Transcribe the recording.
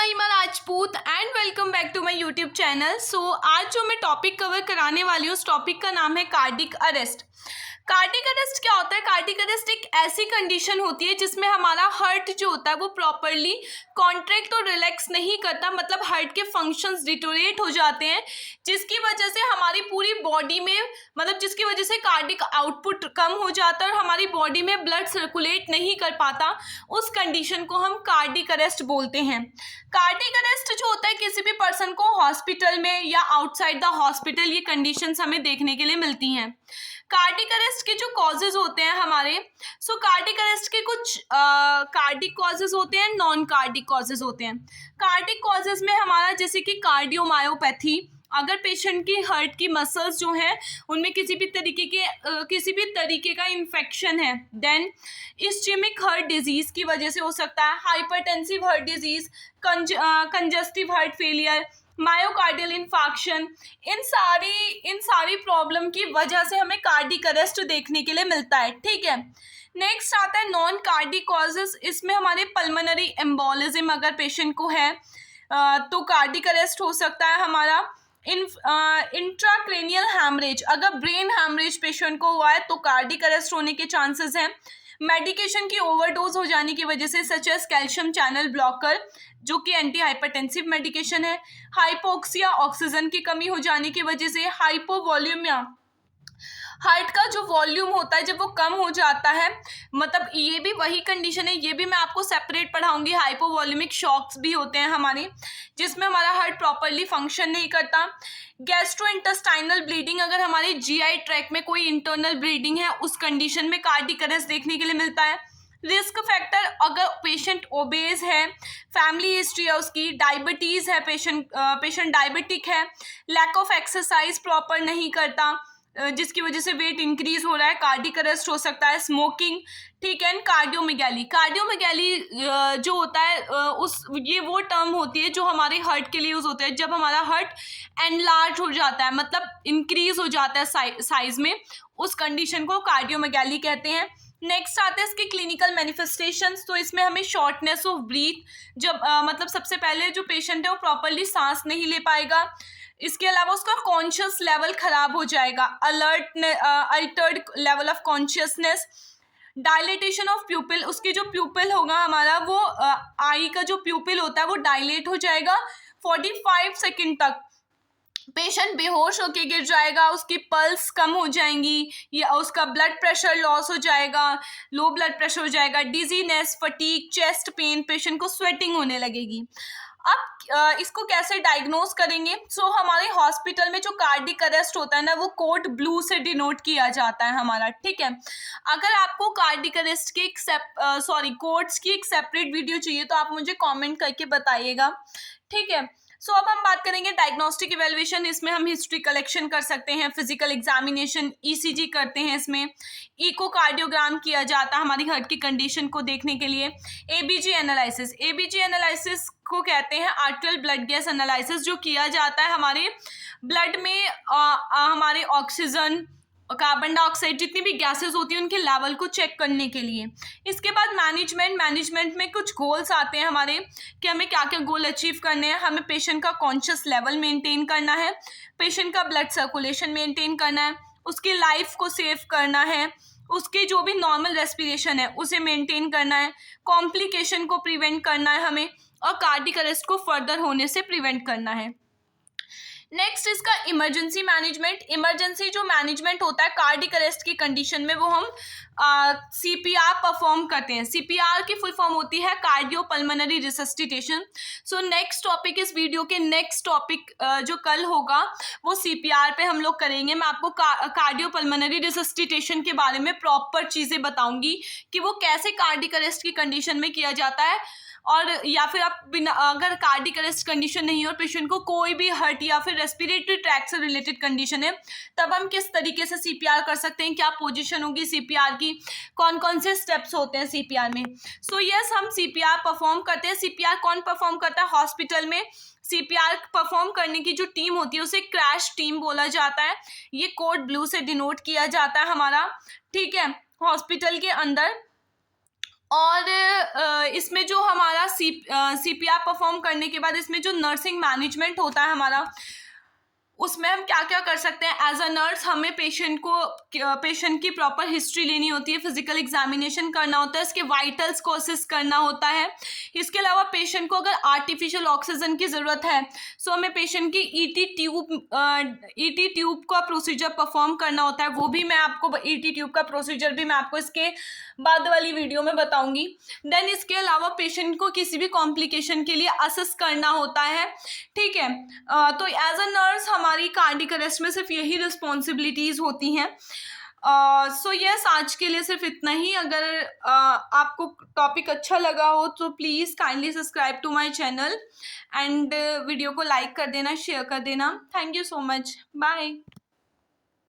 महिमा Rajput and welcome back to my YouTube channel. आज जो मैं टॉपिक कवर कराने वाली हूँ उस टॉपिक का नाम है कार्डिक अरेस्ट। कार्डिक अरेस्ट क्या होता है? कार्डिक अरेस्ट एक ऐसी कंडीशन होती है जिसमें हमारा हार्ट जो होता है वो प्रॉपरली कॉन्ट्रैक्ट और रिलैक्स नहीं करता, मतलब हार्ट के फंक्शंस डिटोरेट हो जाते हैं, जिसकी वजह से हमारी पूरी बॉडी में, मतलब जिसकी वजह से कार्डिक आउटपुट कम हो जाता है और हमारी बॉडी में ब्लड सर्कुलेट नहीं कर पाता। उस कंडीशन को हम कार्डिक अरेस्ट बोलते हैं। कार्डिक अरेस्ट जो होता है किसी भी पर्सन को हॉस्पिटल में या आउटसाइड द हॉस्पिटल ये कंडीशंस हमें देखने के लिए मिलती हैं। कार्डिक अरेस्ट के जो कॉजेज होते हैं हमारे, कार्डिक अरेस्ट के कुछ कार्डिक कॉजेज होते हैं, नॉन कार्डिक कॉजेज होते हैं। कार्डिक कॉजेज में हमारा जैसे कि कार्डियोमायोपैथी, अगर पेशेंट की हार्ट की मसल्स जो हैं उनमें किसी भी तरीके का इन्फेक्शन है, देन इस्चेमिक हार्ट डिजीज की वजह से हो सकता है, hypertensive heart disease, congestive heart failure, myocardial infarction, इन सारी प्रॉब्लम की वजह से हमें कार्डिक अरेस्ट देखने के लिए मिलता है। ठीक है, नेक्स्ट आता है नॉन कार्डिक कॉजेज। इसमें हमारे पल्मोनरी एम्बोलिज्म अगर पेशेंट को है तो कार्डिक अरेस्ट हो सकता है हमारा। इंट्राक्रेनियल हैमरेज, अगर ब्रेन हैमरेज पेशेंट को हुआ है तो कार्डिक अरेस्ट होने के चांसेस हैं। मेडिकेशन की ओवरडोज हो जाने की वजह से, such as calcium channel blocker जो कि एंटी हाइपरटेंसिव मेडिकेशन है। हाइपोक्सिया, ऑक्सीजन की कमी हो जाने की वजह से। हाइपोवॉल्यूमिया, हार्ट का जो वॉल्यूम होता है जब वो कम हो जाता है, मतलब ये भी वही कंडीशन है, ये भी मैं आपको सेपरेट पढ़ाऊंगी। हाइपोवॉल्यूमिक शॉक्स भी होते हैं हमारे, जिसमें हमारा हार्ट प्रॉपरली फंक्शन नहीं करता। गैस्ट्रोइंटेस्टाइनल ब्लीडिंग, अगर हमारे जीआई ट्रैक में कोई इंटरनल ब्लीडिंग है उस कंडीशन में कार्डिक अरेस्ट देखने के लिए मिलता है। रिस्क फैक्टर, अगर पेशेंट ओबेज है, फैमिली हिस्ट्री है उसकी, डायबिटीज़ है, पेशेंट डायबिटिक है, लैक ऑफ एक्सरसाइज प्रॉपर नहीं करता जिसकी वजह से वेट इंक्रीज हो रहा है, कार्डिक अरेस्ट हो सकता है। स्मोकिंग, ठीक है। कार्डियोमेगैली, कार्डियोमेगैली जो होता है ये वो टर्म होती है जो हमारे हार्ट के लिए यूज होता है जब हमारा हार्ट एनलार्ज हो जाता है, मतलब इंक्रीज हो जाता है साइज में, उस कंडीशन को कार्डियोमेगैली कहते हैं। नेक्स्ट आते हैं इसके क्लिनिकल मैनिफेस्टेशंस। तो इसमें हमें शॉर्टनेस ऑफ ब्रीथ, जब मतलब सबसे पहले जो पेशेंट है वो प्रॉपरली सांस नहीं ले पाएगा। इसके अलावा उसका कॉन्शियस लेवल खराब हो जाएगा, Altered level of consciousness. Dilatation of प्यूपिल, उसकी जो प्यूपिल होगा हमारा वो आई का जो प्यूपिल होता है वो डायलेट हो जाएगा 45 सेकेंड तक। पेशेंट बेहोश होके गिर जाएगा, उसकी पल्स कम हो जाएंगी, या उसका ब्लड प्रेशर लॉस हो जाएगा, लो ब्लड प्रेशर हो जाएगा। Dizziness, fatigue, chest pain, patient को स्वेटिंग होने लगेगी। अब इसको कैसे डायग्नोज करेंगे? हमारे हॉस्पिटल में जो कार्डिक अरेस्ट होता है ना वो कोड ब्लू से डिनोट किया जाता है हमारा। ठीक है, अगर आपको कार्डिक अरेस्ट के कोड्स की एक सेपरेट वीडियो चाहिए तो आप मुझे कमेंट करके बताइएगा। ठीक है, अब हम बात करेंगे डायग्नोस्टिक इवैल्यूएशन। इसमें हम हिस्ट्री कलेक्शन कर सकते हैं, फिजिकल एग्जामिनेशन, ईसीजी करते हैं, इसमें इकोकार्डियोग्राम किया जाता है हमारी हार्ट की कंडीशन को देखने के लिए। एबीजी एनालिसिस, एबीजी एनालिसिस को कहते हैं आर्टरियल ब्लड गैस एनालिसिस, जो किया जाता है हमारे ब्लड में हमारे ऑक्सीजन, कार्बन डाइऑक्साइड, जितनी भी गैसेस होती हैं उनके लेवल को चेक करने के लिए। इसके बाद मैनेजमेंट में कुछ गोल्स आते हैं हमारे कि हमें क्या क्या गोल अचीव करने हैं। हमें पेशेंट का कॉन्शियस लेवल मेंटेन करना है, पेशेंट का ब्लड सर्कुलेशन मेंटेन करना है, उसकी लाइफ को सेव करना है, उसकी जो भी नॉर्मल रेस्पिरेशन है उसे मेंटेन करना है, कॉम्प्लिकेशन को प्रिवेंट करना है हमें, और कार्डिक अरेस्ट को फर्दर होने से प्रिवेंट करना है। नेक्स्ट इसका इमरजेंसी मैनेजमेंट। इमरजेंसी जो मैनेजमेंट होता है कार्डिक अरेस्ट की कंडीशन में वो हम सीपीआर परफॉर्म करते हैं। सीपीआर की फुल फॉर्म होती है कार्डियो पल्मोनरी रिसस्टिटेशन। नेक्स्ट टॉपिक, इस वीडियो के नेक्स्ट टॉपिक जो कल होगा वो सीपीआर पे हम लोग करेंगे। मैं आपको कार्डियो पल्मोनरी रिसस्टिटेशन के बारे में प्रॉपर चीज़ें बताऊंगी कि वो कैसे कार्डिक अरेस्ट की कंडीशन में किया जाता है, और या फिर आप अगर कार्डिक अरेस्ट कंडीशन नहीं है और पेशेंट को कोई भी हार्ट या फिर रेस्पिरेटरी ट्रैक से रिलेटेड कंडीशन है तब हम किस तरीके से सीपीआर कर सकते हैं, क्या पोजीशन होगी सीपीआर की, कौन कौन से स्टेप्स होते हैं सीपीआर में। यस, हम सीपीआर परफॉर्म करते हैं। सीपीआर कौन परफॉर्म करता है? हॉस्पिटल में सीपीआर परफॉर्म करने की जो टीम होती है उसे क्रैश टीम बोला जाता है। ये कोड ब्लू से डिनोट किया जाता है हमारा। ठीक है, हॉस्पिटल के अंदर और इसमें जो हमारा CPR परफॉर्म करने के बाद इसमें जो नर्सिंग मैनेजमेंट होता है हमारा, उसमें हम क्या क्या कर सकते हैं। एज अ नर्स हमें पेशेंट की प्रॉपर हिस्ट्री लेनी होती है, फिजिकल एग्जामिनेशन करना होता है, इसके वाइटल्स को असिस्ट करना होता है। इसके अलावा पेशेंट को अगर आर्टिफिशियल ऑक्सीजन की ज़रूरत है सो हमें पेशेंट की ईटी ट्यूब का प्रोसीजर परफॉर्म करना होता है। वो भी मैं आपको ईटी ट्यूब का प्रोसीजर भी मैं आपको इसके बाद वाली वीडियो में बताऊंगी। देन इसके अलावा पेशेंट को किसी भी कॉम्प्लिकेशन के लिए असेस करना होता है, ठीक है। तो एज अ नर्स हमारी कार्डियक अरेस्ट में सिर्फ यही रिस्पॉन्सिबिलिटीज़ होती हैं। सो यस, आज के लिए सिर्फ इतना ही। अगर आपको टॉपिक अच्छा लगा हो तो please kindly subscribe to my channel and video को लाइक कर देना, शेयर कर देना। Thank you so much, bye.